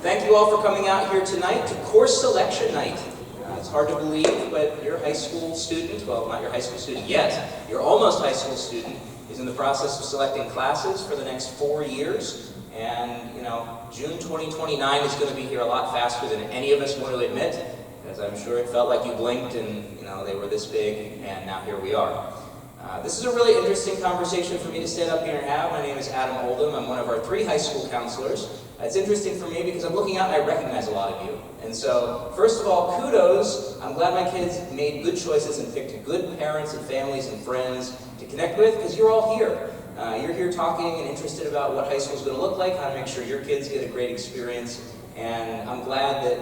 thank you all for coming out here tonight to course selection night. It's hard to believe, but your high school student, well, not your high school student yet, your almost high school student is in the process of selecting classes for the next 4 years. And, you know, June 2029 is going to be here a lot faster than any of us want to admit, because I'm sure it felt like you blinked and, you know, they were this big, and now here we are. This is a really interesting conversation for me to stand up here and have. My name is Adam Oldham. I'm one of our 3 high school counselors. It's interesting for me because I'm looking out and I recognize a lot of you. And so, first of all, kudos. I'm glad my kids made good choices and picked good parents and families and friends to connect with, because you're all here. You're here talking and interested about what high school is going to look like, how to make sure your kids get a great experience. And I'm glad that,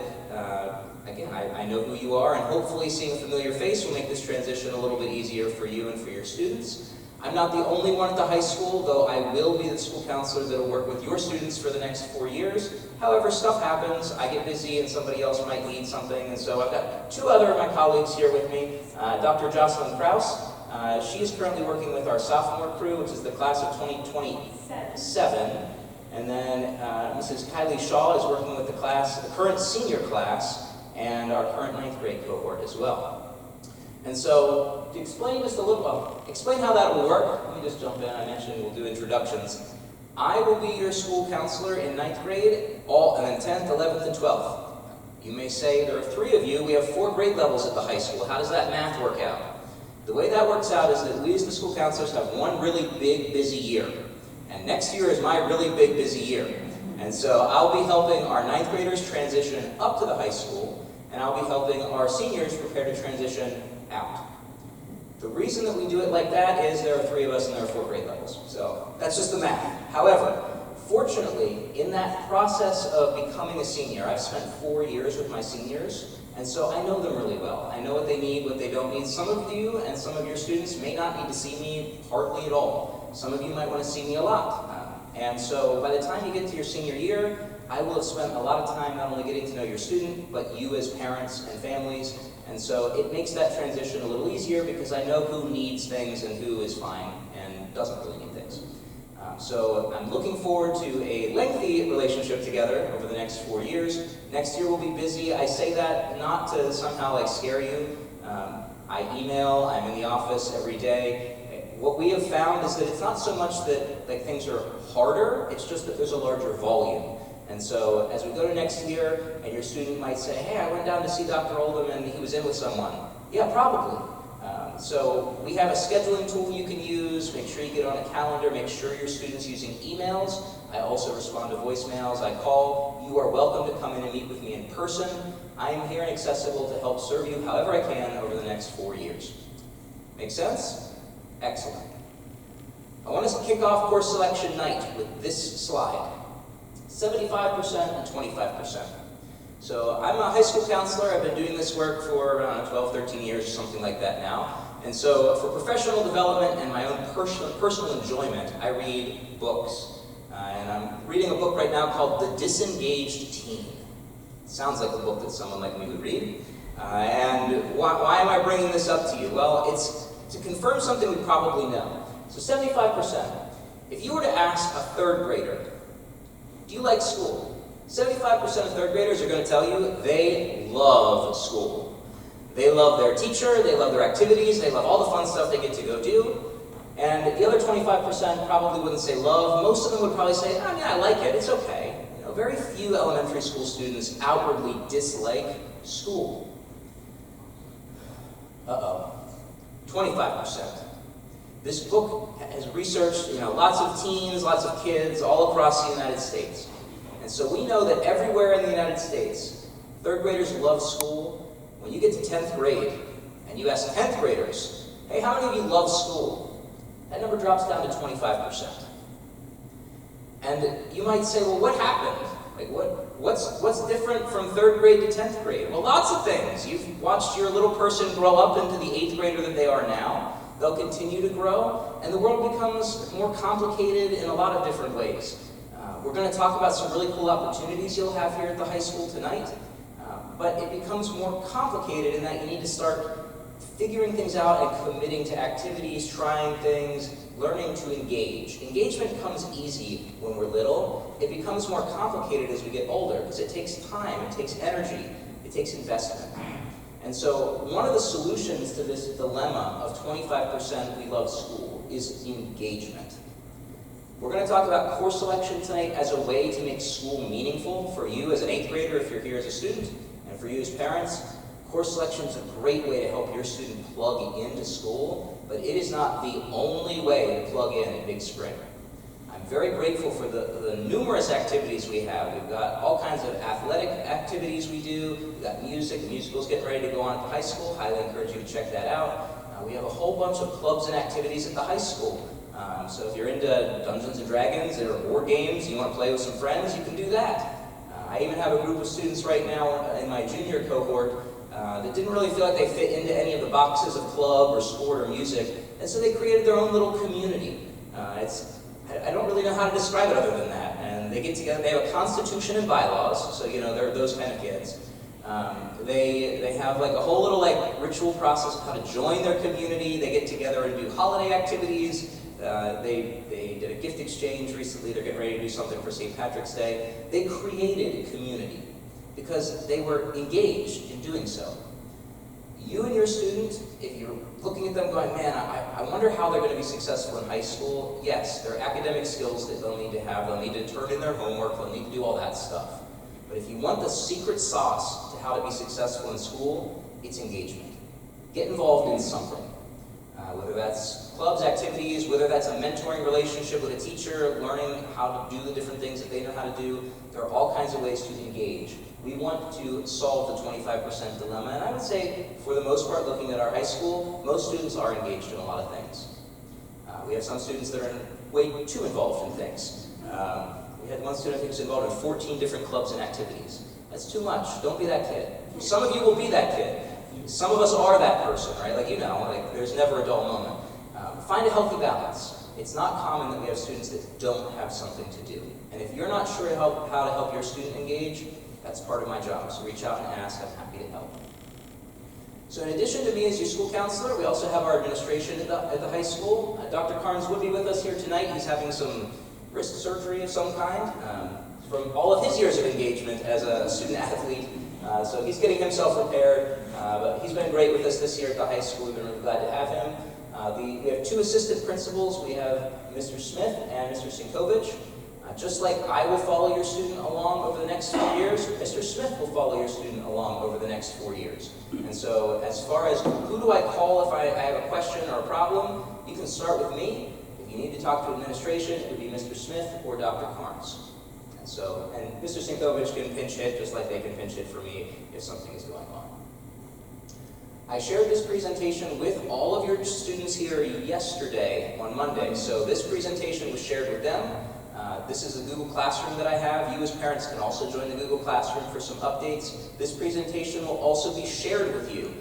again, I know who you are, and hopefully seeing a familiar face will make this transition a little bit easier for you and for your students. I'm not the only one at the high school, though I will be the school counselor that will work with your students for the next 4 years. However, stuff happens. I get busy and somebody else might need something, and so I've got 2 other of my colleagues here with me. Dr. Jocelyn Kraus. She is currently working with our sophomore crew, which is the class of 2027. And then Mrs. Kylie Shaw is working with the current senior class, and our current 9th grade cohort as well. And so, to explain just a little, explain how that will work, let me just jump in. I mentioned we'll do introductions. I will be your school counselor in 9th grade, and then 10th, 11th, and 12th. You may say, there are 3 of you, we have 4 grade levels at the high school. How does that math work out? The way that works out is that we as the school counselors have one really big, busy year. And next year is my really big, busy year. And so I'll be helping our 9th graders transition up to the high school, and I'll be helping our seniors prepare to transition out. The reason that we do it like that is there are 3 of us and there are 4 grade levels. So that's just the math. However, fortunately, in that process of becoming a senior, I've spent 4 years with my seniors, and so I know them really well. I know what they need, what they don't need. Some of you and some of your students may not need to see me hardly at all. Some of you might want to see me a lot. And so by the time you get to your senior year, I will have spent a lot of time not only getting to know your student, but you as parents and families. And so it makes that transition a little easier because I know who needs things and who is fine and doesn't really need things. So I'm looking forward to a lengthy relationship together over the next 4 years. Next year we'll be busy. I say that not to somehow scare you. I email, I'm in the office every day. What we have found is that it's not so much that things are harder, it's just that there's a larger volume. And so as we go to next year, and your student might say, hey, I went down to see Dr. Oldham and he was in with someone. Yeah, probably. So we have a scheduling tool you can use. Make sure you get on a calendar. Make sure your student's using emails. I also respond to voicemails. I call. You are welcome to come in and meet with me in person. I am here and accessible to help serve you however I can over the next 4 years. Make sense? Excellent. I want us to kick off course selection night with this slide. 75% and 25%. So I'm a high school counselor. I've been doing this work for around 12, 13 years or something like that now. And so for professional development and my own personal enjoyment, I read books. And I'm reading a book right now called The Disengaged Teen. Sounds like a book that someone like me would read. And why am I bringing this up to you? Well, it's to confirm something we probably know. So 75%. If you were to ask a 3rd grader, do you like school? 75% of 3rd graders are going to tell you they love school. They love their teacher, they love their activities, they love all the fun stuff they get to go do. And the other 25% probably wouldn't say love. Most of them would probably say, oh yeah, I like it, it's okay. You know, very few elementary school students outwardly dislike school. 25%. This book has researched, lots of teens, lots of kids all across the United States. And so we know that everywhere in the United States, 3rd graders love school. When you get to 10th grade, and you ask 10th graders, hey, how many of you love school? That number drops down to 25%. And you might say, well, what happened? What's different from 3rd grade to 10th grade? Well, lots of things. You've watched your little person grow up into the 8th grader that they are now. They'll continue to grow, and the world becomes more complicated in a lot of different ways. We're going to talk about some really cool opportunities you'll have here at the high school tonight, but it becomes more complicated in that you need to start figuring things out and committing to activities, trying things, learning to engage. Engagement comes easy when we're little. It becomes more complicated as we get older because it takes time, it takes energy, it takes investment. And so one of the solutions to this dilemma of 25% we love school is engagement. We're going to talk about course selection tonight as a way to make school meaningful for you as an 8th grader if you're here as a student, and for you as parents. Course selection is a great way to help your student plug into school, but it is not the only way to plug in at Big Spring. I'm very grateful for the numerous activities we have. We've got all kinds of athletic activities we do. We've got music. The musical's getting ready to go on at the high school. Highly encourage you to check that out. We have a whole bunch of clubs and activities at the high school. So if you're into Dungeons and Dragons or board games, you want to play with some friends, you can do that. I even have a group of students right now in my junior cohort that didn't really feel like they fit into any of the boxes of club or sport or music, and so they created their own little community. I don't really know how to describe it other than that. And they get together, they have a constitution and bylaws, so they're those kind of kids. They have like a whole little ritual process of how to join their community. They get together and do holiday activities. They did a gift exchange recently. They're getting ready to do something for St. Patrick's Day. They created a community because they were engaged in doing so. You and your student, if you're looking at them going, man, I wonder how they're going to be successful in high school. Yes, there are academic skills that they'll need to have. They'll need to turn in their homework. They'll need to do all that stuff. But if you want the secret sauce to how to be successful in school, it's engagement. Get involved in something. Whether that's clubs, activities, whether that's a mentoring relationship with a teacher, learning how to do the different things that they know how to do. There are all kinds of ways to engage. We want to solve the 25% dilemma, and I would say, for the most part, looking at our high school, most students are engaged in a lot of things. We have some students that are way too involved in things. We had one student who's involved in 14 different clubs and activities. That's too much. Don't be that kid. Some of you will be that kid. Some of us are that person, right? There's never a dull moment. Find a healthy balance. It's not common that we have students that don't have something to do. And if you're not sure how to help your student engage, that's part of my job. So reach out and ask. I'm happy to help. So in addition to me as your school counselor, we also have our administration at the high school. Dr. Carnes would be with us here tonight. He's having some wrist surgery of some kind from all of his years of engagement as a student athlete. So he's getting himself repaired. But he's been great with us this year at the high school. We've been really glad to have him. We have two assistant principals. We have Mr. Smith and Mr. Sinkovich. Just like I will follow your student along over the next 4 years, Mr. Smith will follow your student along over the next 4 years. And so as far as who do I call if I have a question or a problem, you can start with me. If you need to talk to administration, it would be Mr. Smith or Dr. Carnes. And Mr. Sinkovich can pinch hit just like they can pinch hit for me if something is going on. I shared this presentation with all of your students here yesterday on Monday. So this presentation was shared with them. This is a Google Classroom that I have. You as parents can also join the Google Classroom for some updates. This presentation will also be shared with you,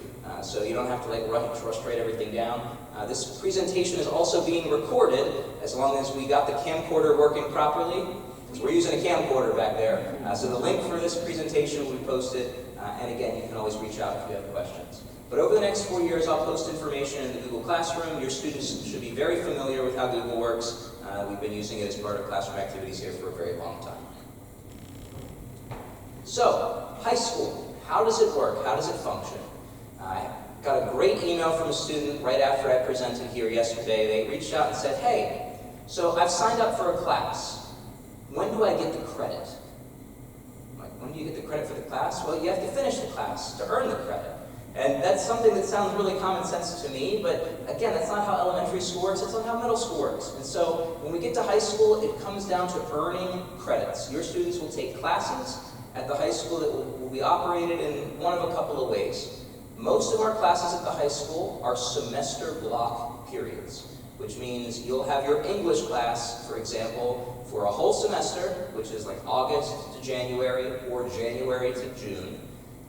so you don't have to rush write everything down. This presentation is also being recorded as long as we got the camcorder working properly, because we're using a camcorder back there. So the link for this presentation will be posted, and again, you can always reach out if you have questions. But over the next 4 years, I'll post information in the Google Classroom. Your students should be very familiar with how Google works. We've been using it as part of classroom activities here for a very long time. So, high school, how does it work? How does it function? I got a great email from a student right after I presented here yesterday. They reached out and said, hey, so I've signed up for a class. When do I get the credit? I'm like, when do you get the credit for the class? Well, you have to finish the class to earn the credit. And that's something that sounds really common sense to me, but again, that's not how elementary school works, it's not how middle school works. And so when we get to high school, it comes down to earning credits. Your students will take classes at the high school that will be operated in one of a couple of ways. Most of our classes at the high school are semester block periods, which means you'll have your English class, for example, for a whole semester, which is like August to January or January to June.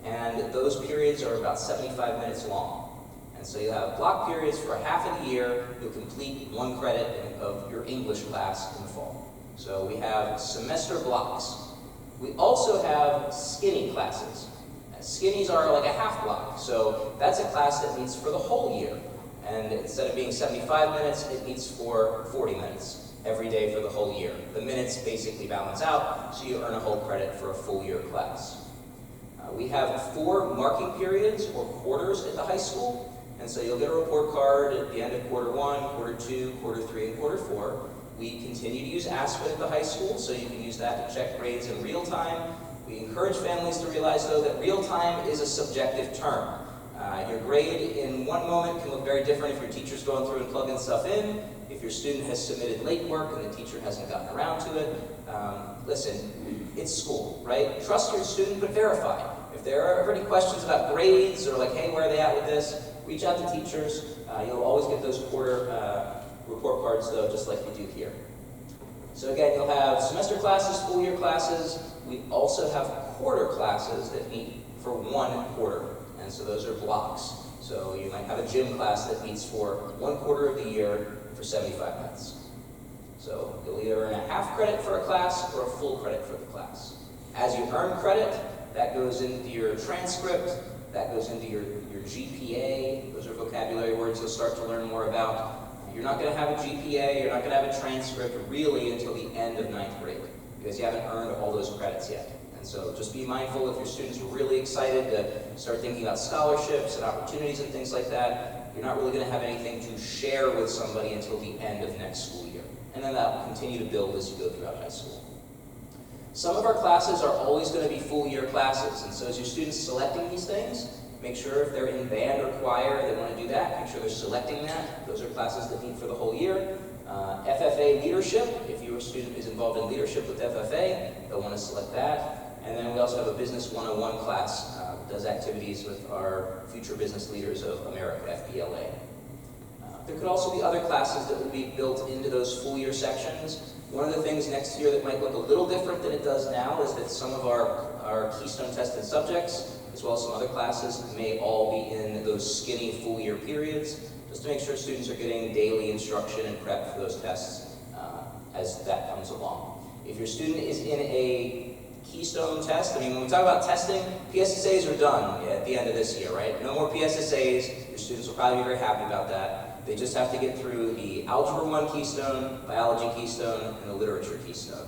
And those periods are about 75 minutes long. And so you have block periods for half of the year. You'll complete 1 credit of your English class in the fall. So we have semester blocks. We also have skinny classes. Skinnies are like a half block. So that's a class that meets for the whole year. And instead of being 75 minutes, it meets for 40 minutes every day for the whole year. The minutes basically balance out, so you earn a whole credit for a full year class. We have 4 marking periods or quarters at the high school, and so you'll get a report card at the end of quarter 1, quarter 2, quarter 3, and quarter 4. We continue to use Aspen at the high school, so you can use that to check grades in real time. We encourage families to realize, though, that real time is a subjective term. Your grade in one moment can look very different if your teacher's going through and plugging stuff in, if your student has submitted late work and the teacher hasn't gotten around to it. Listen, it's school, right? Trust your student, but verify. If there are any questions about grades or like, hey, where are they at with this, reach out to teachers. You'll always get those quarter report cards, though, just like you do here. So again, you'll have semester classes, full year classes. We also have quarter classes that meet for 1 quarter. And so those are blocks. So you might have a gym class that meets for 1 quarter of the year for 75 minutes. So you'll either earn a half credit for a class or a full credit for the class. As you earn credit, that goes into your transcript, that goes into your GPA. Those are vocabulary words you'll start to learn more about. You're not going to have a GPA, you're not going to have a transcript really until the end of 9th grade because you haven't earned all those credits yet. So just be mindful if your students are really excited to start thinking about scholarships and opportunities and things like that, you're not really going to have anything to share with somebody until the end of next school year. And then that will continue to build as you go throughout high school. Some of our classes are always going to be full year classes, and so as your students selecting these things, make sure if they're in band or choir, they want to do that, make sure they're selecting that. Those are classes that meet for the whole year. FFA leadership, if your student is involved in leadership with FFA, they'll want to select that. And then we also have a Business 101 class that does activities with our Future Business Leaders of America, FBLA. There could also be other classes that will be built into those full year sections. One of the things next year that might look a little different than it does now is that some of our Keystone tested subjects, as well as some other classes, may all be in those skinny full year periods, just to make sure students are getting daily instruction and prep for those tests as that comes along. If your student is in a Keystone test, I mean, when we talk about testing, PSSAs are done at the end of this year, right? No more PSSAs. Your students will probably be very happy about that. They just have to get through the Algebra 1 Keystone, Biology Keystone, and the Literature Keystone.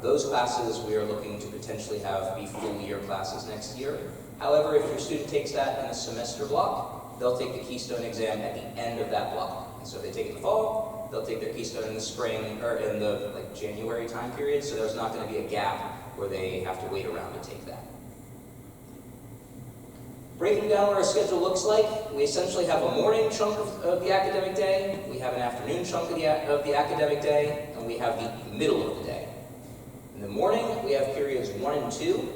Those classes we are looking to potentially have be full year classes next year. However, if your student takes that in a semester block, they'll take the Keystone exam at the end of that block. And so if they take it in the fall, they'll take their Keystone in the spring, or in the January time period, so there's not going to be a gap where they have to wait around to take that. Breaking down what our schedule looks like, we essentially have a morning chunk of the academic day, we have an afternoon chunk of the academic day, and we have the middle of the day. In the morning, we have periods 1 and 2.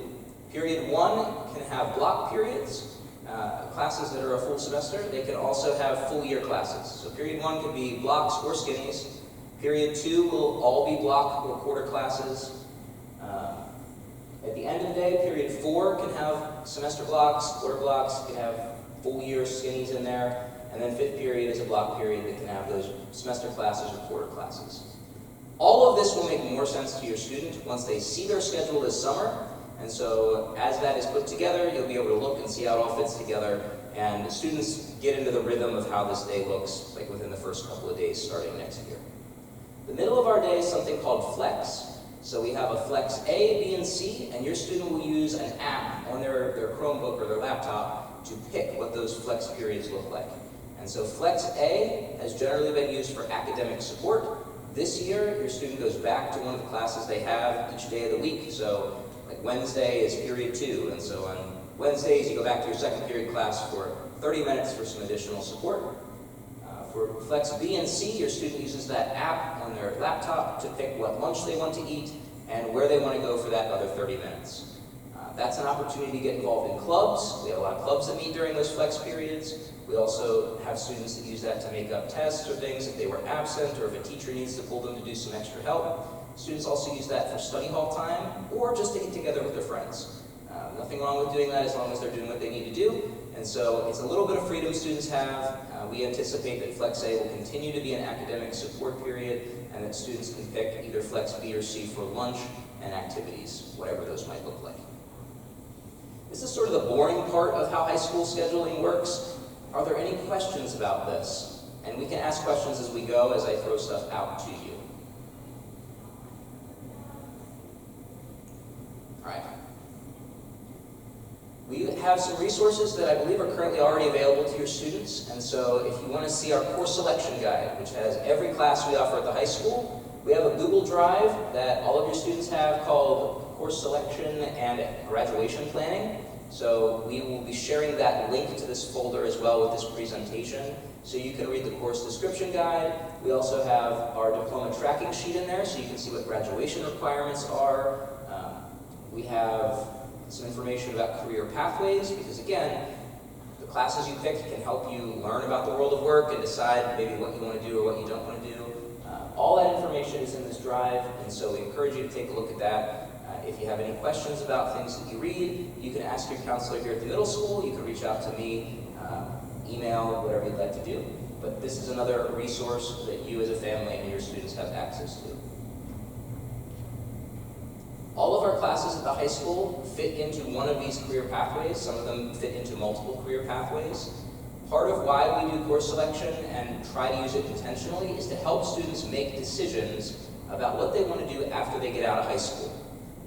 Period 1 can have block periods, classes that are a full semester. They can also have full year classes. So period 1 can be blocks or skinnies. Period 2 will all be block or quarter classes. At the end of the day, period 4 can have semester blocks, quarter blocks, can have full year skinnies in there, and then 5th period is a block period that can have those semester classes or quarter classes. All of this will make more sense to your student once they see their schedule this summer, and so as that is put together, you'll be able to look and see how it all fits together, and students get into the rhythm of how this day looks like within the first couple of days starting next year. The middle of our day is something called Flex. So we have a Flex A, B, and C, and your student will use an app on their Chromebook or their laptop to pick what those Flex periods look like. And so Flex A has generally been used for academic support. This year, your student goes back to one of the classes they have each day of the week. So like Wednesday is period 2, and so on Wednesdays you go back to your second period class for 30 minutes for some additional support. For Flex B and C, your student uses that app on their laptop to pick what lunch they want to eat and where they want to go for that other 30 minutes. That's an opportunity to get involved in clubs. We have a lot of clubs that meet during those Flex periods. We also have students that use that to make up tests or things if they were absent or if a teacher needs to pull them to do some extra help. Students also use that for study hall time or just to get together with their friends. Nothing wrong with doing that as long as they're doing what they need to do. And so it's a little bit of freedom students have. We anticipate that Flex A will continue to be an academic support period and that students can pick either Flex B or C for lunch and activities, whatever those might look like. This is sort of the boring part of how high school scheduling works. Are there any questions about this? And we can ask questions as we go, as I throw stuff out to you. All right. We have some resources that I believe are currently already available to your students, and so if you want to see our course selection guide, which has every class we offer at the high school, we have a Google Drive that all of your students have called Course Selection and Graduation Planning. So we will be sharing that link to this folder as well with this presentation, so you can read the course description guide. We also have our diploma tracking sheet in there, so you can see what graduation requirements are. We have some information about career pathways, because again, the classes you pick can help you learn about the world of work and decide maybe what you want to do or what you don't want to do. All that information is in this drive, and so we encourage you to take a look at that. If you have any questions about things that you read, you can ask your counselor here at the middle school. You can reach out to me, email, whatever you'd like to do. But this is another resource that you as a family and your students have access to. All of our classes at the high school fit into one of these career pathways. Some of them fit into multiple career pathways. Part of why we do course selection and try to use it intentionally is to help students make decisions about what they want to do after they get out of high school.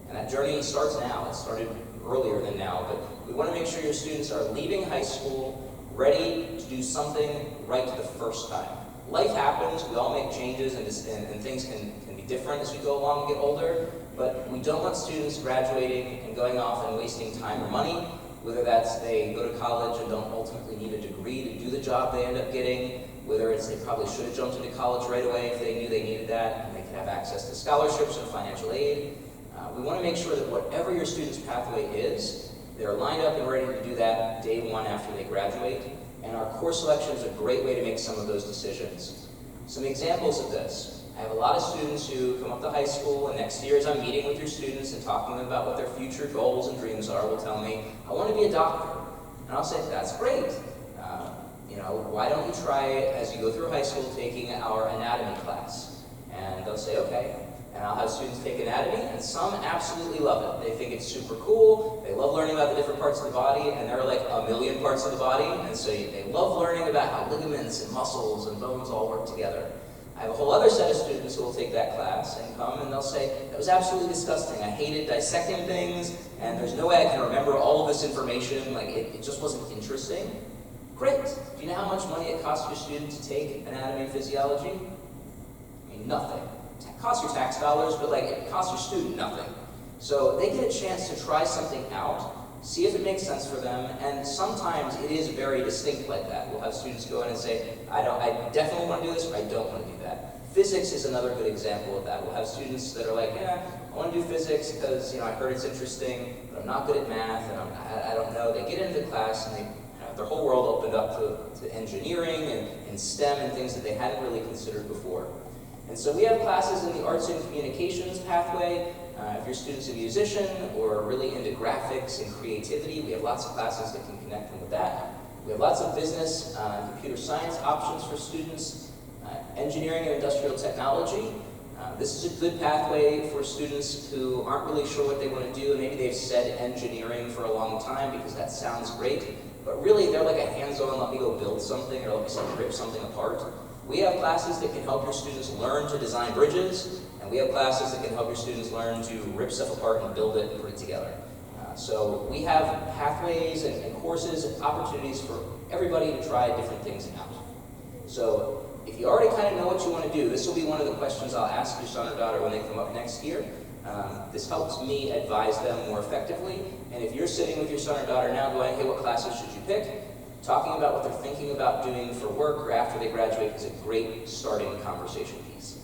And that journey starts now. It started earlier than now, but we want to make sure your students are leaving high school ready to do something right the first time. Life happens, we all make changes, and things can be different as we go along and get older, but we don't want students graduating and going off and wasting time or money, whether that's they go to college and don't ultimately need a degree to do the job they end up getting, whether it's they probably should have jumped into college right away if they knew they needed that, and they could have access to scholarships and financial aid. We want to make sure that whatever your student's pathway is, they're lined up and ready to do that day one after they graduate, and our course selection is a great way to make some of those decisions. Some examples of this. I have a lot of students who come up to high school, and next year as I'm meeting with your students and talking to them about what their future goals and dreams are, will tell me, I want to be a doctor. And I'll say, that's great. Why don't you try, as you go through high school, taking our anatomy class? And they'll say, okay. And I'll have students take anatomy, and some absolutely love it. They think it's super cool. They love learning about the different parts of the body, and there are like a million parts of the body, and so they love learning about how ligaments and muscles and bones all work together. I have a whole other set of students who will take that class and come and they'll say, that was absolutely disgusting. I hated dissecting things, and there's no way I can remember all of this information. Like, it just wasn't interesting. Great. Do you know how much money it costs your student to take anatomy and physiology? I mean, nothing. It costs your tax dollars, but it costs your student nothing. So they get a chance to try something out, see if it makes sense for them, and sometimes it is very distinct like that. We'll have students go in and say, I definitely want to do this, or I don't want to do that. Physics is another good example of that. We'll have students that are like, yeah, I want to do physics because I heard it's interesting, but I'm not good at math, and I don't know. They get into the class and they have their whole world opened up to engineering and STEM and things that they hadn't really considered before. And so we have classes in the arts and communications pathway. If your student's a musician or really into graphics and creativity, we have lots of classes that can connect them with that. We have lots of business and computer science options for students. Engineering and industrial technology. This is a good pathway for students who aren't really sure what they want to do. Maybe they've said engineering for a long time because that sounds great, but really they're like a hands-on, let me go build something or let me rip something apart. We have classes that can help your students learn to design bridges, and we have classes that can help your students learn to rip stuff apart and build it and put it together. So we have pathways and courses and opportunities for everybody to try different things out. So if you already kind of know what you want to do, this will be one of the questions I'll ask your son or daughter when they come up next year. This helps me advise them more effectively, and if you're sitting with your son or daughter now going, hey, what classes should you pick? Talking about what they're thinking about doing for work or after they graduate is a great starting conversation piece.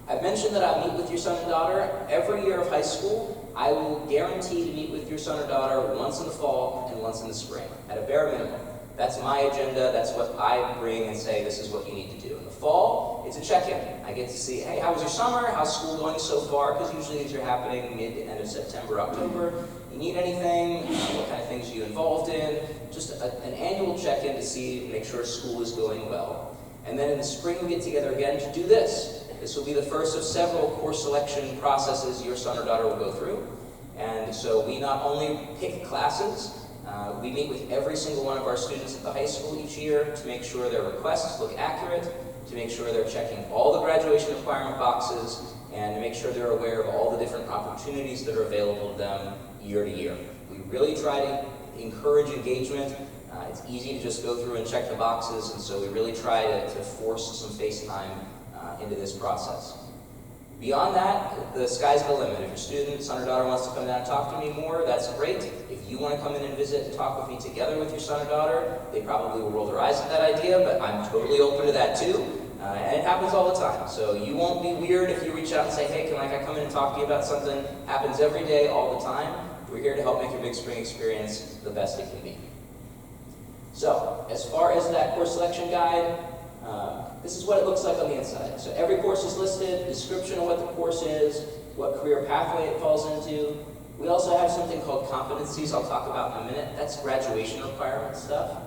I've mentioned that I meet with your son and daughter every year of high school. I will guarantee to meet with your son or daughter once in the fall and once in the spring, at a bare minimum. That's my agenda, that's what I bring and say, this is what you need to do. In the fall, it's a check-in. I get to see, hey, how was your summer? How's school going so far? Because usually these are happening mid to end of September, October. You need anything? What kind of things are you involved in? Just an annual check-in to see, make sure school is going well. And then in the spring, we get together again to do this. This will be the first of several course selection processes your son or daughter will go through. And so we not only pick classes, We meet with every single one of our students at the high school each year to make sure their requests look accurate, to make sure they're checking all the graduation requirement boxes, and to make sure they're aware of all the different opportunities that are available to them year to year. We really try to encourage engagement. It's easy to just go through and check the boxes, and so we really try to force some face time into this process. Beyond that, the sky's the limit. If your student, son or daughter, wants to come down and talk to me more, that's great. If you want to come in and visit and talk with me together with your son or daughter, they probably will roll their eyes at that idea, but I'm totally open to that too. And it happens all the time. So you won't be weird if you reach out and say, hey, can I come in and talk to you about something? It happens every day, all the time. We're here to help make your Big Spring experience the best it can be. So, as far as that course selection guide, this is what it looks like on the inside. So every course is listed, description of what the course is, what career pathway it falls into. We also have something called competencies I'll talk about in a minute. That's graduation requirement stuff.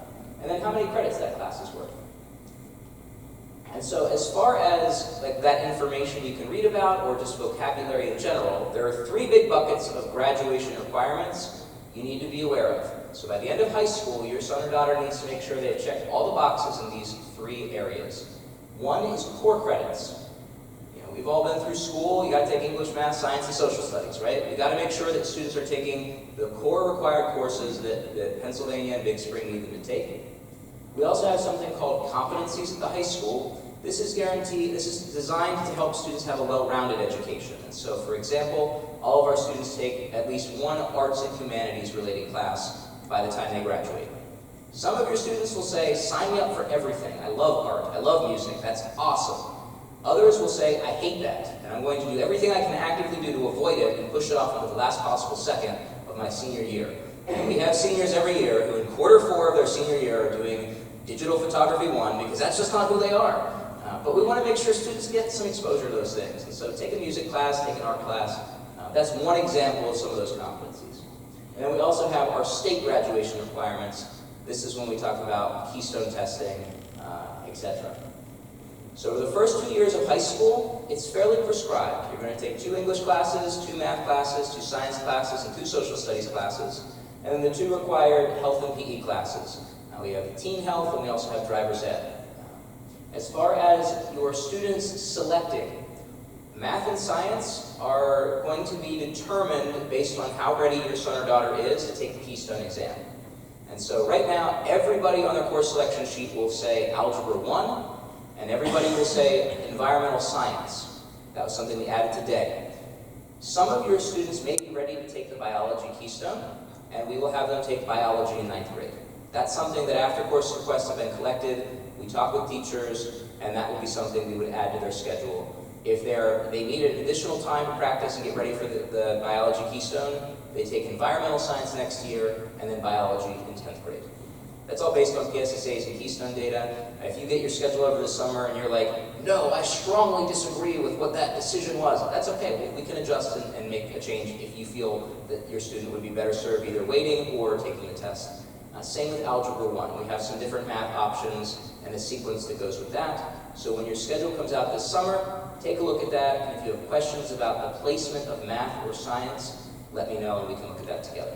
And then how many credits that class is worth. And so as far as that information you can read about or just vocabulary in general, there are 3 big buckets of graduation requirements you need to be aware of. So by the end of high school, your son or daughter needs to make sure they've checked all the boxes in these 3 areas. One is core credits. We've all been through school. You got to take English, math, science, and social studies, right? You got to make sure that students are taking the core required courses that Pennsylvania and Big Spring need them to take. We also have something called competencies at the high school. This is designed to help students have a well-rounded education. And so, for example, all of our students take at least one arts and humanities related class by the time they graduate. Some of your students will say, sign me up for everything. I love art, I love music, that's awesome. Others will say, I hate that, and I'm going to do everything I can actively do to avoid it and push it off into the last possible second of my senior year. And we have seniors every year who in quarter 4 of their senior year are doing Digital Photography 1 because that's just not who they are. But we want to make sure students get some exposure to those things. And so take a music class, take an art class. That's one example of some of those competencies. And then we also have our state graduation requirements. This is when we talk about Keystone testing, etc. So for the first 2 years of high school, it's fairly prescribed. You're going to take 2 English classes, 2 math classes, 2 science classes, and 2 social studies classes. And then the 2 required health and PE classes. We have teen health, and we also have driver's ed. As far as your students selecting, math and science are going to be determined based on how ready your son or daughter is to take the Keystone exam. And so right now, everybody on their course selection sheet will say Algebra 1, and everybody will say Environmental Science. That was something we added today. Some of your students may be ready to take the Biology Keystone, and we will have them take Biology in 9th grade. That's something that after course requests have been collected, we talk with teachers, and that will be something we would add to their schedule. If they need an additional time to practice and get ready for the Biology Keystone, they take Environmental Science next year, and then Biology in 10th grade. That's all based on PSSA's and Keystone data. If you get your schedule over the summer and you're like, no, I strongly disagree with what that decision was, that's okay. We can adjust and make a change if you feel that your student would be better served either waiting or taking the test. Same with Algebra 1. We have some different math options and a sequence that goes with that. So when your schedule comes out this summer, take a look at that, and if you have questions about the placement of math or science, let me know and we can look at that together.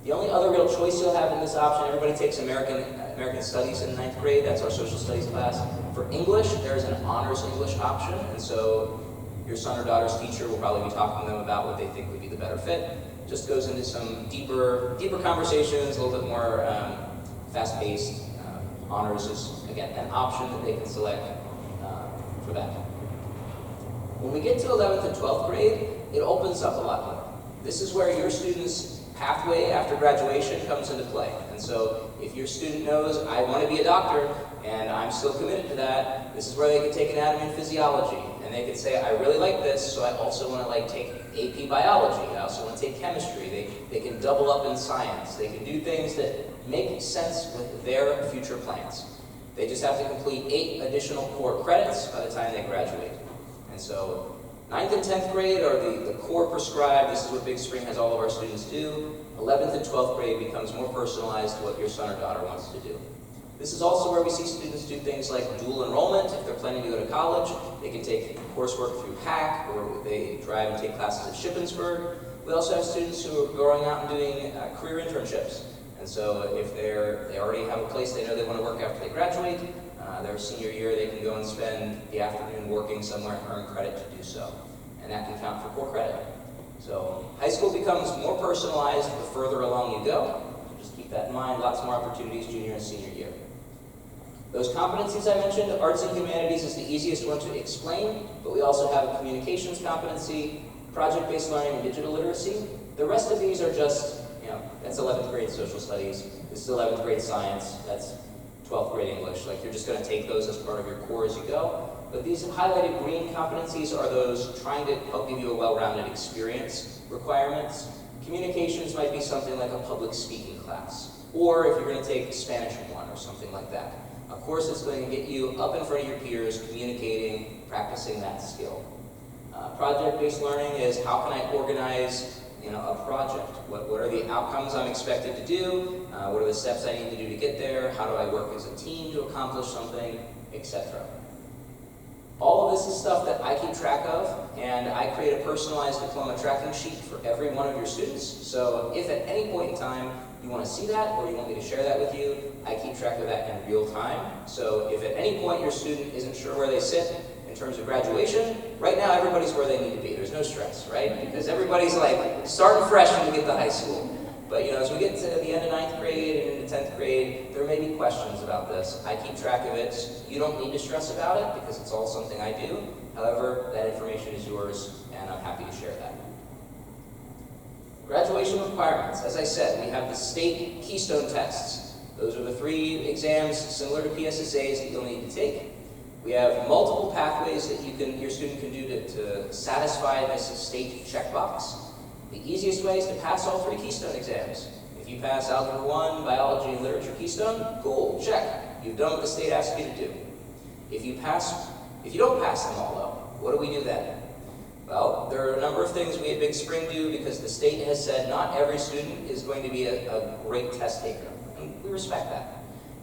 The only other real choice you'll have in this option, everybody takes American Studies in 9th grade, that's our social studies class. For English, there's an honors English option, and so your son or daughter's teacher will probably be talking to them about what they think would be the better fit. Just goes into some deeper conversations, a little bit more fast-paced. Honors is, again, an option that they can select for that. When we get to 11th and 12th grade, it opens up a lot more. This is where your student's pathway after graduation comes into play. And so if your student knows, I want to be a doctor, and I'm still committed to that, this is where they can take anatomy and physiology. And they can say, I really like this, so I also want to take AP biology. I also want to take chemistry. They can double up in science. They can do things that make sense with their future plans. They just have to complete 8 additional core credits by the time they graduate. And so 9th and 10th grade are the core prescribed. This is what Big Spring has all of our students do. 11th and 12th grade becomes more personalized to what your son or daughter wants to do. This is also where we see students do things like dual enrollment. If they're planning to go to college, they can take coursework through HACC, or they drive and take classes at Shippensburg. We also have students who are going out and doing career internships. And so if they already have a place they know they want to work after they graduate, their senior year they can go and spend the afternoon working somewhere and earn credit to do so. And that can count for core credit. So high school becomes more personalized the further along you go. Just keep that in mind, lots more opportunities junior and senior year. Those competencies I mentioned, arts and humanities is the easiest one to explain, but we also have a communications competency, project-based learning, and digital literacy. The rest of these are just, that's 11th grade social studies, this is 11th grade science, that's 12th grade English. Like, you're just going to take those as part of your core as you go. But these highlighted green competencies are those trying to help give you a well-rounded experience requirements. Communications might be something like a public speaking class, or if you're going to take Spanish 1 or something like that. A course that's going to get you up in front of your peers, communicating, practicing that skill. Project-based learning is how can I organize a project? What are the outcomes I'm expected to do? What are the steps I need to do to get there? How do I work as a team to accomplish something, etc. All of this is stuff that I keep track of, and I create a personalized diploma tracking sheet for every one of your students. So if at any point in time you want to see that, or you want me to share that with you, I keep track of that in real time. So if at any point your student isn't sure where they sit in terms of graduation, right now everybody's where they need to be. There's no stress, right? Because everybody's like starting fresh when we get to high school. But as we get to the end of 9th grade and into 10th grade, there may be questions about this. I keep track of it. You don't need to stress about it because it's all something I do. However, that information is yours, and I'm happy to share that. Graduation requirements. As I said, we have the state Keystone tests. Those are the 3 exams similar to PSSAs that you'll need to take. We have multiple pathways that your student can do to satisfy this state checkbox. The easiest way is to pass all 3 Keystone exams. If you pass Algebra 1, Biology, and Literature Keystone, cool, check. You've done what the state asked you to do. If you don't pass them all though, what do we do then? Well, there are a number of things we at Big Spring do because the state has said not every student is going to be a great test taker, and we respect that.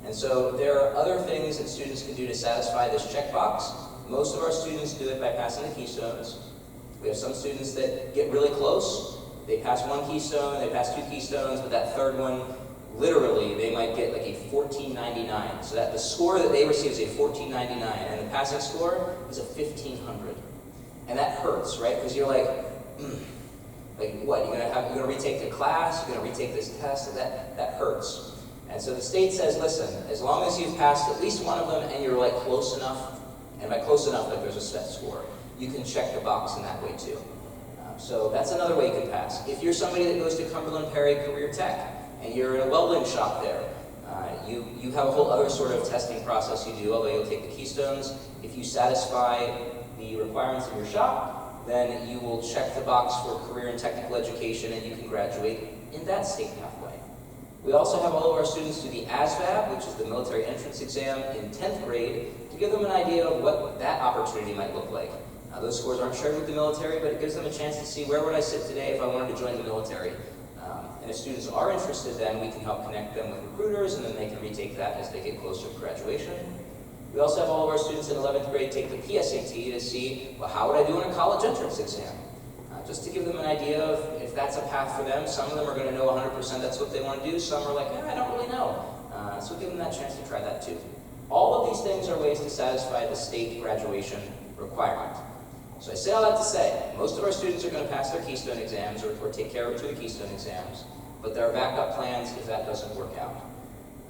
And so there are other things that students can do to satisfy this checkbox. Most of our students do it by passing the Keystones. We have some students that get really close. They pass 1 Keystone, they pass 2 Keystones, but that third one, literally, they might get like a 1499. So that the score that they receive is a 1499, and the passing score is a 1500. And that hurts, right? Because you're like what? You're gonna retake the class, you're gonna retake this test, and that hurts. And so the state says, listen, as long as you've passed at least one of them and you're like close enough, and by close enough, like there's a set score, you can check the box in that way too. So that's another way you can pass. If you're somebody that goes to Cumberland Perry Career Tech and you're in a welding shop there, you have a whole other sort of testing process you do, although you'll take the Keystones. If you satisfy the requirements of your shop, then you will check the box for career and technical education and you can graduate in that state pathway. We also have all of our students do the ASVAB, which is the military entrance exam in 10th grade, to give them an idea of what that opportunity might look like. Those scores aren't shared with the military, but it gives them a chance to see where would I sit today if I wanted to join the military. And if students are interested, then we can help connect them with recruiters, and then they can retake that as they get closer to graduation. We also have all of our students in 11th grade take the PSAT to see, well, how would I do in a college entrance exam? Just to give them an idea of if that's a path for them. Some of them are going to know 100% that's what they want to do. Some are like, I don't really know. So give them that chance to try that too. All of these things are ways to satisfy the state graduation requirement. So I say all that to say, most of our students are going to pass their Keystone exams or take care of 2 of the Keystone exams, but there are backup plans if that doesn't work out.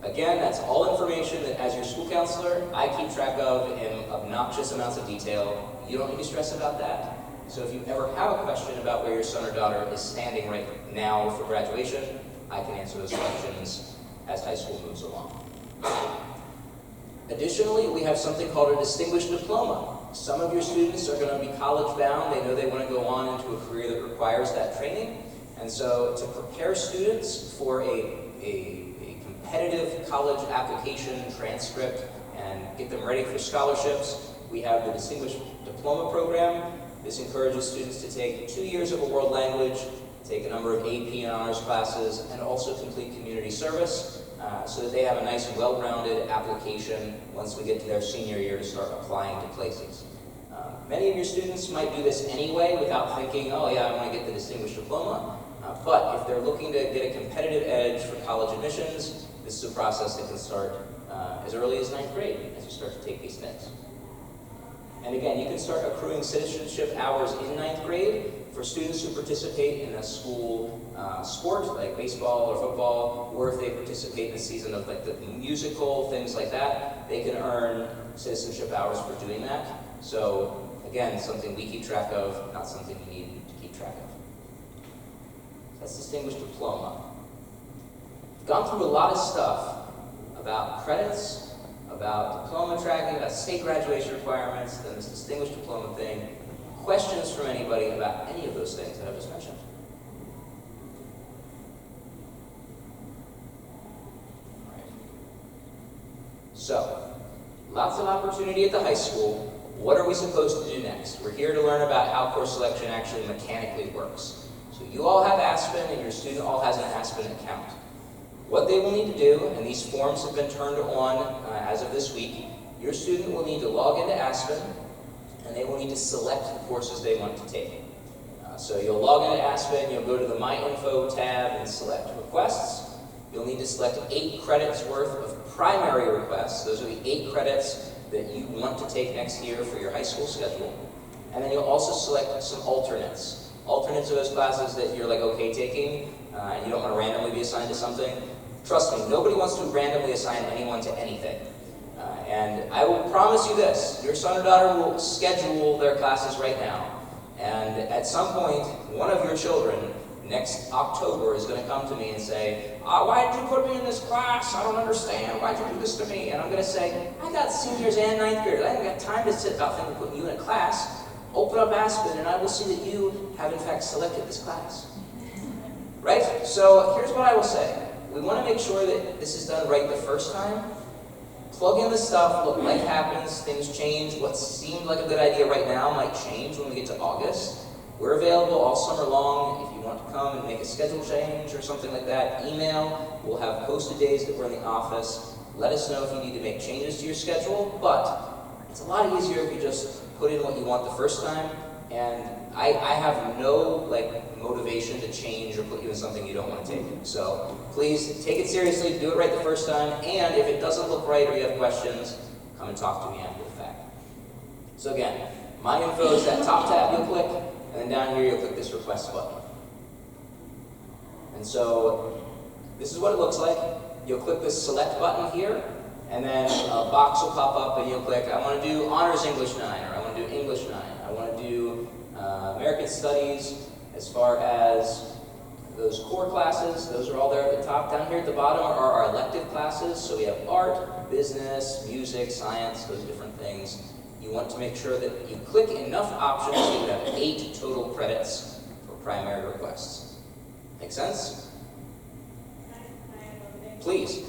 Again, that's all information that as your school counselor, I keep track of in obnoxious amounts of detail. You don't need to stress about that. So if you ever have a question about where your son or daughter is standing right now for graduation, I can answer those questions as high school moves along. Additionally, we have something called a distinguished diploma. Some of your students are going to be college bound. They know they want to go on into a career that requires that training. And so to prepare students for a competitive college application transcript and get them ready for scholarships, we have the Distinguished Diploma Program. This encourages students to take 2 years of a world language, take a number of AP and honors classes, and also complete community service so that they have a nice, well-rounded application once we get to their senior year to start applying to places. Many of your students might do this anyway without thinking, oh yeah, I want to get the Distinguished Diploma. But if they're looking to get a competitive edge for college admissions, this is a process that can start as early as 9th grade as you start to take these things. And again, you can start accruing citizenship hours in 9th grade for students who participate in a school sport like baseball or football, or if they participate in a season of like the musical, things like that, they can earn citizenship hours for doing that. So again, something we keep track of, not something you need to keep track of. That's Distinguished Diploma. We've gone through a lot of stuff about credits, about diploma tracking, about state graduation requirements, then this Distinguished Diploma thing. Questions from anybody about any of those things that I've just mentioned? All right. So, lots of opportunity at the high school. What are we supposed to do next? We're here to learn about how course selection actually mechanically works. So you all have Aspen, and your student all has an Aspen account. What they will need to do, and these forms have been turned on as of this week, your student will need to log into Aspen, and they will need to select the courses they want to take. So you'll log into Aspen, you'll go to the My Info tab and select Requests. You'll need to select 8 credits worth of primary requests. Those are the 8 credits that you want to take next year for your high school schedule. And then you'll also select some alternates. Alternates are those classes that you're like okay taking, and you don't want to randomly be assigned to something. Trust me, nobody wants to randomly assign anyone to anything. And I will promise you this, your son or daughter will schedule their classes right now. And at some point, one of your children, next October, is going to come to me and say, why did you put me in this class? I don't understand. Why did you do this to me? And I'm going to say, I got seniors and 9th graders. I haven't got time to sit about thinking of putting you in a class. Open up Aspen, and I will see that you have, in fact, selected this class. Right? So here's what I will say. We want to make sure that this is done right the first time. Plug in the stuff, look, life happens, things change. What seemed like a good idea right now might change when we get to August. We're available all summer long. If you want to come and make a schedule change or something like that, email. We'll have posted days that we're in the office. Let us know if you need to make changes to your schedule, but it's a lot easier if you just put in what you want the first time, and I have no motivation to change or put you in something you don't want to take. So please take it seriously, do it right the first time, and if it doesn't look right or you have questions, come and talk to me after the fact. So again, My Info is that top tab you'll click, and then down here you'll click this request button. And so this is what it looks like. You'll click this select button here, and then a box will pop up and you'll click, I want to do Honors English 9, or I want to do English 9, I want to do American Studies. As far as those core classes, those are all there at the top. Down here at the bottom are our elective classes. So we have art, business, music, science, those different things. You want to make sure that you click enough options so you have 8 total credits for primary requests. Make sense? Please.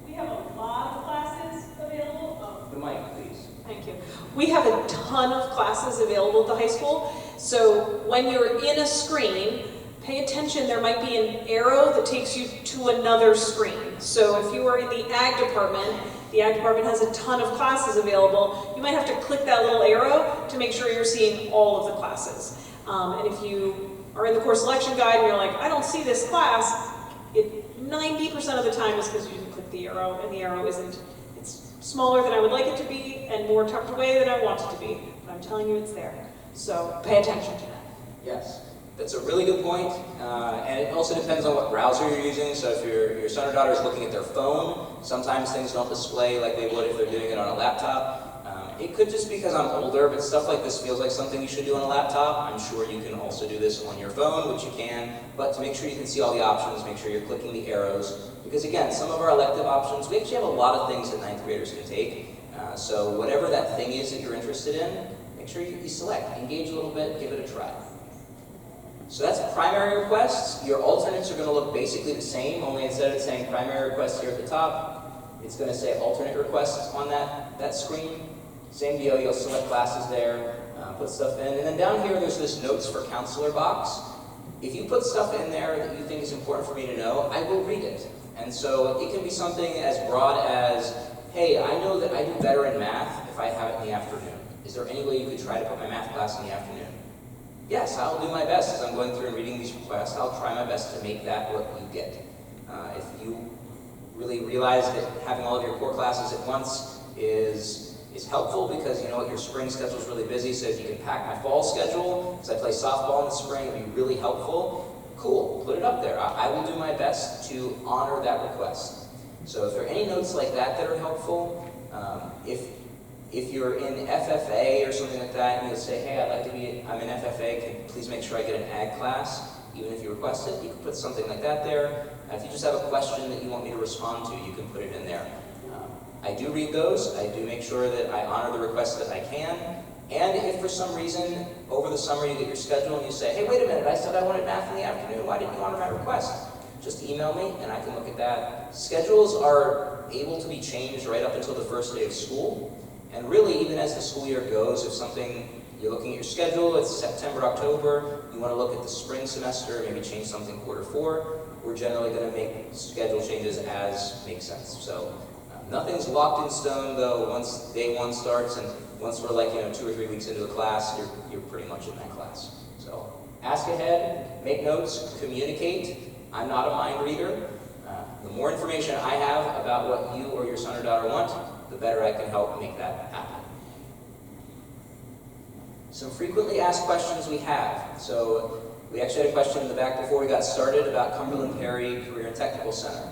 We have a lot of classes available. The mic, please. Thank you. We have a ton of classes available at the high school. So when you're in a screen, pay attention. There might be an arrow that takes you to another screen. So if you are in the Ag department, the Ag department has a ton of classes available. You might have to click that little arrow to make sure you're seeing all of the classes. And if you are in the course selection guide and you're like, I don't see this class, 90% of the time is because you didn't click the arrow, and the arrow isn't. It's smaller than I would like it to be and more tucked away than I want it to be. But I'm telling you it's there. So pay attention to that. Yes, that's a really good point. And it also depends on what browser you're using. So if your son or daughter is looking at their phone, sometimes things don't display like they would if they're doing it on a laptop. It could just be because I'm older, but stuff like this feels like something you should do on a laptop. I'm sure you can also do this on your phone, which you can, but to make sure you can see all the options, make sure you're clicking the arrows. Because again, some of our elective options, we actually have a lot of things that 9th graders can take. So whatever that thing is that you're interested in, make sure you select, engage a little bit, give it a try. So that's primary requests. Your alternates are going to look basically the same, only instead of saying primary requests here at the top, it's going to say alternate requests on that screen. Same deal, you'll select classes there, put stuff in, and then down here there's this notes for counselor box. If you put stuff in there that you think is important for me to know, I will read it. And so it can be something as broad as, hey, I know that I do better in math if I have it in the afternoon. Is there any way you could try to put my math class in the afternoon? Yes, I'll do my best. As I'm going through and reading these requests, I'll try my best to make that what you get. If you really realize that having all of your core classes at once is helpful because you know what, your spring schedule is really busy, so if you can pack my fall schedule, because I play softball in the spring, it'd be really helpful. Cool, put it up there. I will do my best to honor that request. So if there are any notes like that that are helpful, if you're in FFA or something like that, and you'll say, hey, I'm in FFA, can you please make sure I get an ag class? Even if you request it, you can put something like that there. If you just have a question that you want me to respond to, you can put it in there. I do read those. I do make sure that I honor the requests that I can. And if for some reason, over the summer, you get your schedule and you say, hey, wait a minute, I said I wanted math in the afternoon. Why didn't you honor my request? Just email me and I can look at that. Schedules are able to be changed right up until the first day of school. And really, even as the school year goes, if you're looking at your schedule, it's September, October, you want to look at the spring semester, maybe change something quarter 4, we're generally going to make schedule changes as makes sense. So nothing's locked in stone, though, once day 1 starts, and once we're like 2 or 3 weeks into a class, you're pretty much in that class. So ask ahead, make notes, communicate. I'm not a mind reader. The more information I have about what you or your son or daughter want, the better I can help make that happen. Some frequently asked questions we have. So we actually had a question in the back before we got started about Cumberland Perry Career and Technical Center.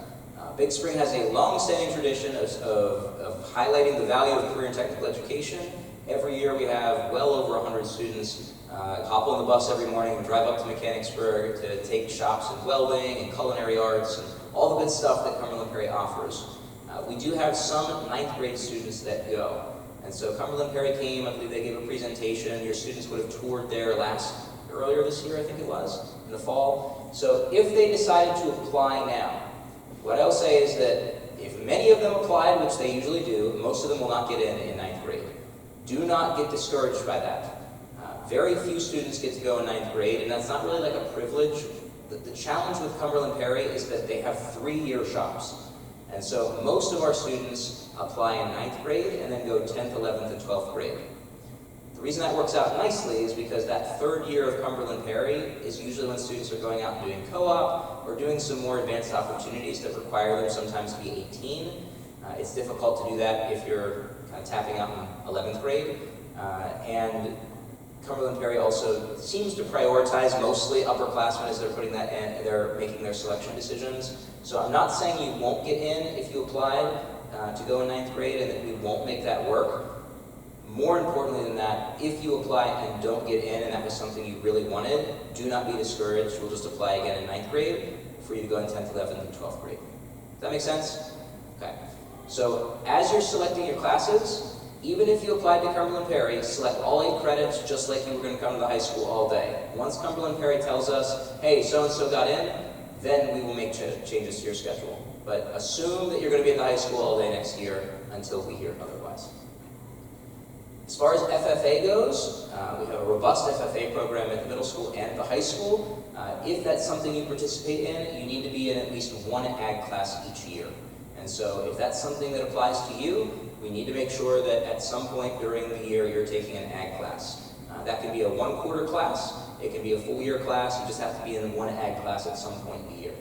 Big Spring has a long-standing tradition of highlighting the value of career and technical education. Every year we have well over 100 students hop on the bus every morning and drive up to Mechanicsburg to take shops in welding and culinary arts and all the good stuff that Cumberland Perry offers. We do have some 9th grade students that go. And so Cumberland Perry came, I believe they gave a presentation. Your students would have toured there earlier this year, I think it was, in the fall. So if they decided to apply now, what I'll say is that if many of them applied, which they usually do, most of them will not get in 9th grade. Do not get discouraged by that. Very few students get to go in 9th grade, and that's not really like a privilege. The challenge with Cumberland Perry is that they have 3-year shops. And so most of our students apply in 9th grade and then go 10th, 11th, and 12th grade. The reason that works out nicely is because that 3rd year of Cumberland Perry is usually when students are going out and doing co-op or doing some more advanced opportunities that require them sometimes to be 18. It's difficult to do that if you're kind of tapping out in 11th grade. And Cumberland Perry also seems to prioritize mostly upperclassmen as they're putting that in, they're making their selection decisions. So I'm not saying you won't get in if you applied to go in 9th grade and that we won't make that work. More importantly than that, if you apply and don't get in and that was something you really wanted, do not be discouraged. We'll just apply again in 9th grade for you to go in 10th, 11th, and 12th grade. Does that make sense? Okay. So as you're selecting your classes, even if you applied to Cumberland Perry, select all 8 credits just like you were going to come to the high school all day. Once Cumberland Perry tells us, hey, so-and-so got in, then we will make changes to your schedule. But assume that you're going to be at the high school all day next year until we hear otherwise. As far as FFA goes, we have a robust FFA program at the middle school and the high school. If that's something you participate in, you need to be in at least 1 ag class each year. And so if that's something that applies to you, we need to make sure that at some point during the year you're taking an ag class. That can be a 1-quarter class, it can be a full year class, you just have to be in 1 ag class at some point in the year.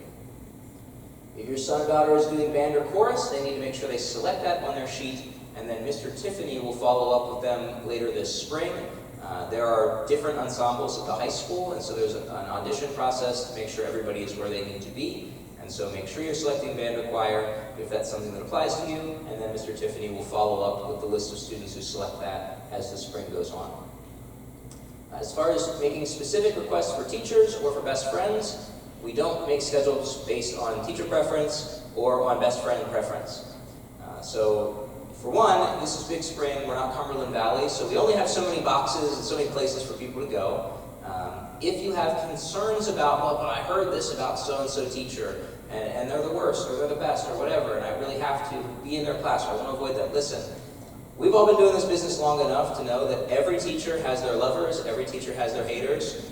If your son or daughter is doing band or chorus, they need to make sure they select that on their sheet, and then Mr. Tiffany will follow up with them later this spring. There are different ensembles at the high school, and so there's an audition process to make sure everybody is where they need to be. And so make sure you're selecting band or choir if that's something that applies to you, and then Mr. Tiffany will follow up with the list of students who select that as the spring goes on. As far as making specific requests for teachers or for best friends, we don't make schedules based on teacher preference or on best friend preference. So for one, this is Big Spring, we're not Cumberland Valley, so we only have so many boxes and so many places for people to go. If you have concerns about, well, but I heard this about so-and-so teacher, and they're the worst, or they're the best, or whatever, and I really have to be in their class, or I want to avoid them. Listen, we've all been doing this business long enough to know that every teacher has their lovers, every teacher has their haters,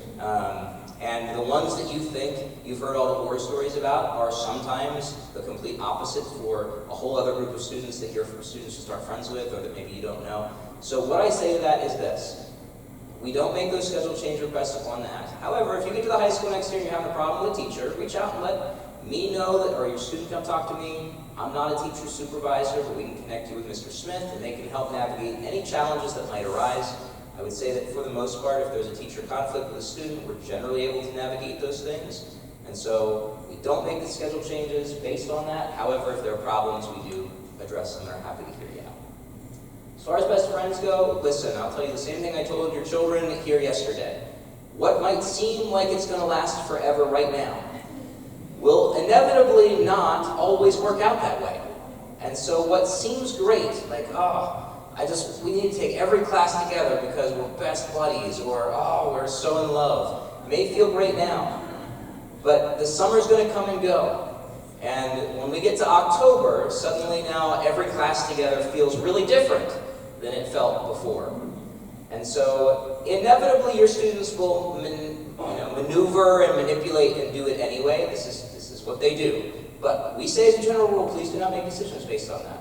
and the ones that you think you've heard all the horror stories about are sometimes the complete opposite for a whole other group of students that you're students to start friends with, or that maybe you don't know. So what I say to that is this. We don't make those schedule change requests on that. However, if you get to the high school next year and you're having a problem with a teacher, reach out and let me know that, or your student come talk to me. I'm not a teacher supervisor, but we can connect you with Mr. Smith and they can help navigate any challenges that might arise. I would say that for the most part, if there's a teacher conflict with a student, we're generally able to navigate those things. And so we don't make the schedule changes based on that. However, if there are problems, we do address them and are happy to hear you out. As far as best friends go, listen, I'll tell you the same thing I told your children here yesterday. What might seem like it's going to last forever right now will inevitably not always work out that way. And so what seems great, like, we need to take every class together because we're best buddies, or, we're so in love, may feel great now. But the summer's going to come and go. And when we get to October, suddenly now every class together feels really different than it felt before. And so inevitably your students will maneuver and manipulate and do it anyway. This is what they do. But we say as a general rule, please do not make decisions based on that.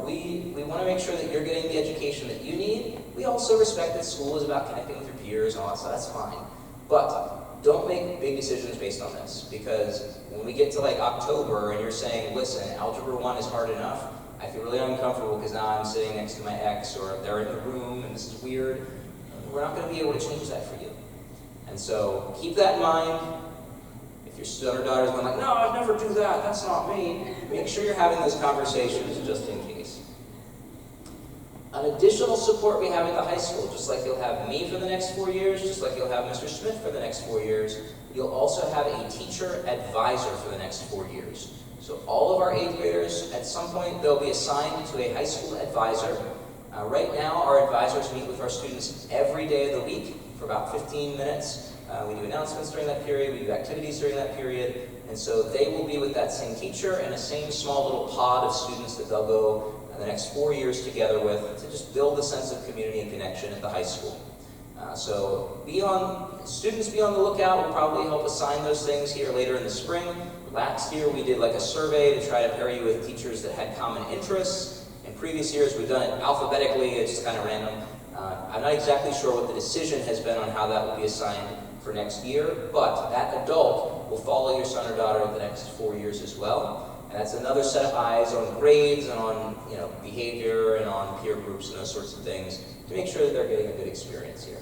We want to make sure that you're getting the education that you need. We also respect that school is about connecting with your peers and all that, so that's fine. But don't make big decisions based on this, because when we get to like October and you're saying, listen, Algebra 1 is hard enough, I feel really uncomfortable because now I'm sitting next to my ex, or they're in the room and this is weird, we're not going to be able to change that for you. And so keep that in mind. If your son or daughter's going like, no, I'd never do that, that's not me, make sure you're having those conversations just in case. An additional support we have at the high school, just like you'll have me for the next 4 years, just like you'll have Mr. Smith for the next 4 years, you'll also have a teacher advisor for the next 4 years. So all of our 8th graders, at some point, they'll be assigned to a high school advisor. Right now, our advisors meet with our students every day of the week for about 15 minutes. We do announcements during that period, we do activities during that period, and so they will be with that same teacher and the same small little pod of students that they'll go the next 4 years together with to just build a sense of community and connection at the high school. So students be on the lookout. We'll probably help assign those things here later in the spring. Last year we did like a survey to try to pair you with teachers that had common interests. In previous years we've done it alphabetically, it's just kind of random. I'm not exactly sure what the decision has been on how that will be assigned for next year, but that adult will follow your son or daughter the next 4 years as well. And that's another set of eyes on grades and on behavior and on peer groups and those sorts of things to make sure that they're getting a good experience here.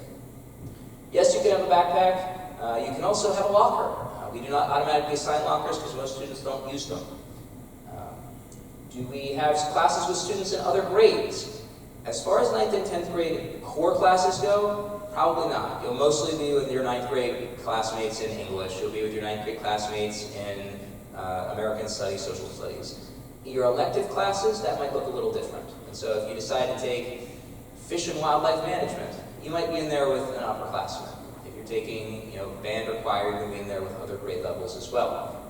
Yes, you can have a backpack. You can also have a locker. We do not automatically assign lockers because most students don't use them. Do we have classes with students in other grades? As far as 9th and 10th grade core classes go, probably not. You'll mostly be with your 9th grade classmates in English. You'll be with your 9th grade classmates in American Studies, Social Studies. Your elective classes, that might look a little different. And so if you decide to take Fish and Wildlife Management, you might be in there with an upperclassman. If you're taking band or choir, you're going to be in there with other grade levels as well.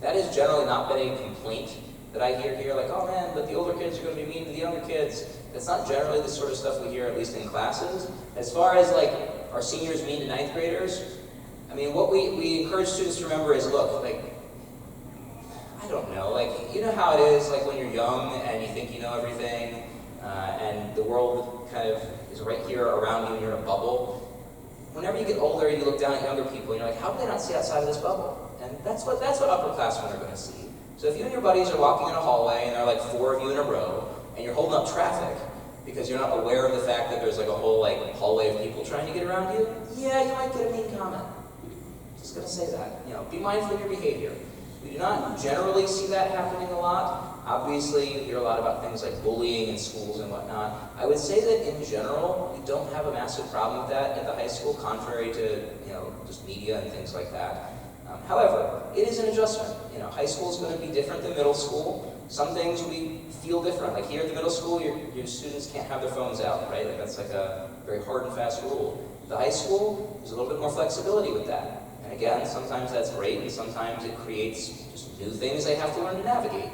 That has generally not been a complaint that I hear here, like, oh man, but the older kids are going to be mean to the younger kids. That's not generally the sort of stuff we hear, at least in classes. As far as like our seniors mean to 9th graders, I mean, what we encourage students to remember is, look, like, I don't know, like, you know how it is, like when you're young and you think you know everything, and the world kind of is right here around you and you're in a bubble. Whenever you get older, you look down at younger people and you're like, how do they not see outside of this bubble? And that's what upperclassmen are going to see. So if you and your buddies are walking in a hallway and there are like 4 of you in a row, and you're holding up traffic because you're not aware of the fact that there's like a whole like hallway of people trying to get around you, yeah, you might get a mean comment. Just going to say that. Be mindful of your behavior. We do not generally see that happening a lot. Obviously, you hear a lot about things like bullying in schools and whatnot. I would say that in general, we don't have a massive problem with that at the high school, contrary to just media and things like that. However, it is an adjustment. High school is going to be different than middle school. Some things we feel different. Like here at the middle school, your students can't have their phones out, right? Like that's like a very hard and fast rule. The high school, there's a little bit more flexibility with that. And again, sometimes that's great, and sometimes it creates just new things they have to learn to navigate.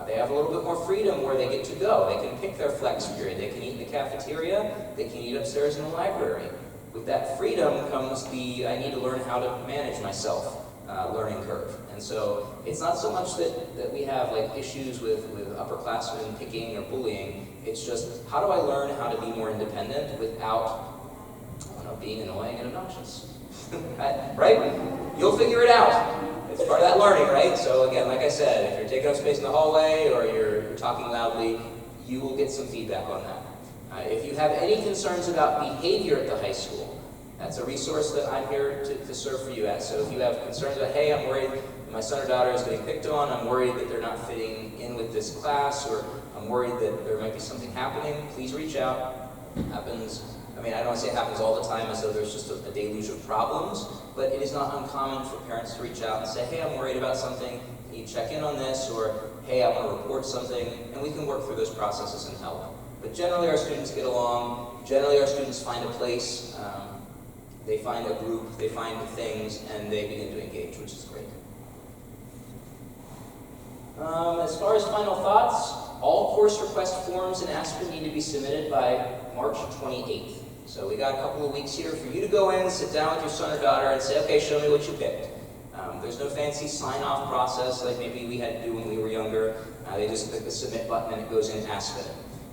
They have a little bit more freedom where they get to go. They can pick their flex period. They can eat in the cafeteria. They can eat upstairs in the library. With that freedom comes the I need to learn how to manage myself learning curve. And so it's not so much that we have like issues with upperclassmen picking or bullying, it's just how do I learn how to be more independent without, I don't know, being annoying and obnoxious, right? You'll figure it out. It's part of that learning, right? So again, like I said, if you're taking up space in the hallway or you're talking loudly, you will get some feedback on that. If you have any concerns about behavior at the high school, that's a resource that I'm here to serve for you at. So if you have concerns about, hey, I'm worried that my son or daughter is getting picked on, I'm worried that they're not fitting in with this class, or I'm worried that there might be something happening, please reach out. It happens, I mean, I don't want to say it happens all the time as though there's just a deluge of problems, but it is not uncommon for parents to reach out and say, hey, I'm worried about something, can you check in on this, or hey, I want to report something, and we can work through those processes and help. But generally our students get along, generally our students find a place, they find a group, they find things, and they begin to engage, which is great. As far as final thoughts, all course request forms in Aspen need to be submitted by March 28th. So we got a couple of weeks here for you to go in, sit down with your son or daughter, and say, okay, show me what you picked. There's no fancy sign-off process like maybe we had to do when we were younger. They just click the submit button and it goes in Aspen.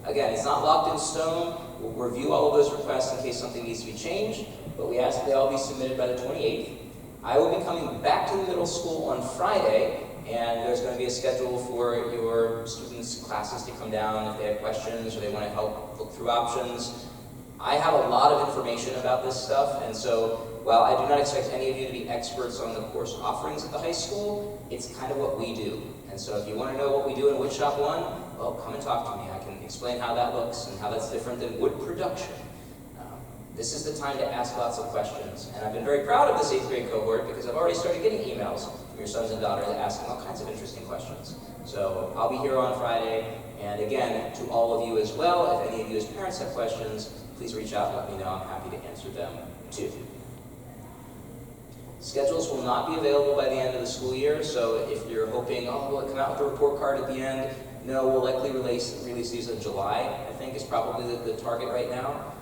Again, it's not locked in stone. We'll review all of those requests in case something needs to be changed, but we ask that they all be submitted by the 28th. I will be coming back to the middle school on Friday, and there's going to be a schedule for your students' classes to come down if they have questions or they want to help look through options. I have a lot of information about this stuff, and so while I do not expect any of you to be experts on the course offerings at the high school, it's kind of what we do. And so if you want to know what we do in Woodshop 1, well, come and talk to me. I can explain how that looks and how that's different than wood production. This is the time to ask lots of questions. And I've been very proud of this 8th grade cohort because I've already started getting emails from your sons and daughters asking all kinds of interesting questions. So I'll be here on Friday. And again, to all of you as well, if any of you as parents have questions, please reach out and let me know. I'm happy to answer them too. Schedules will not be available by the end of the school year, so if you're hoping, oh, will it come out with a report card at the end? No, we'll likely release these in July, I think is probably the target right now.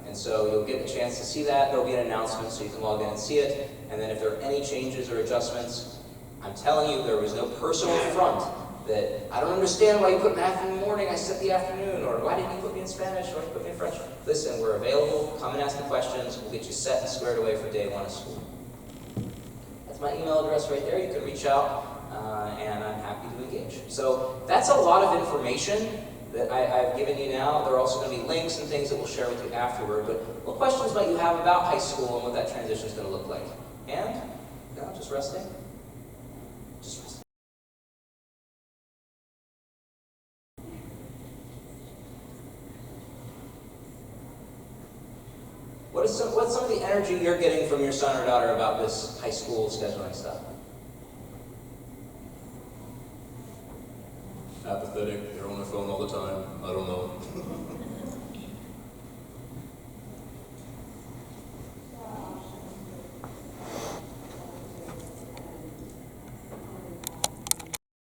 And so you'll get a chance to see that. There'll be an announcement so you can log in and see it. And then if there are any changes or adjustments, I'm telling you there was no personal affront that I don't understand why you put math in the morning, I said the afternoon, or why didn't you put me in Spanish, or why didn't you put me in French? Listen, we're available, come and ask the questions, we'll get you set and squared away for day 1 of school. That's my email address right there, you can reach out, and I'm happy to engage. So that's a lot of information that I've given you now. There are also going to be links and things that we'll share with you afterward, but what questions might you have about high school and what that transition is going to look like? And, no, just resting? Just resting. What's some of the energy you're getting from your son or daughter about this high school scheduling stuff? Apathetic, they're on their phone all the time, I don't know.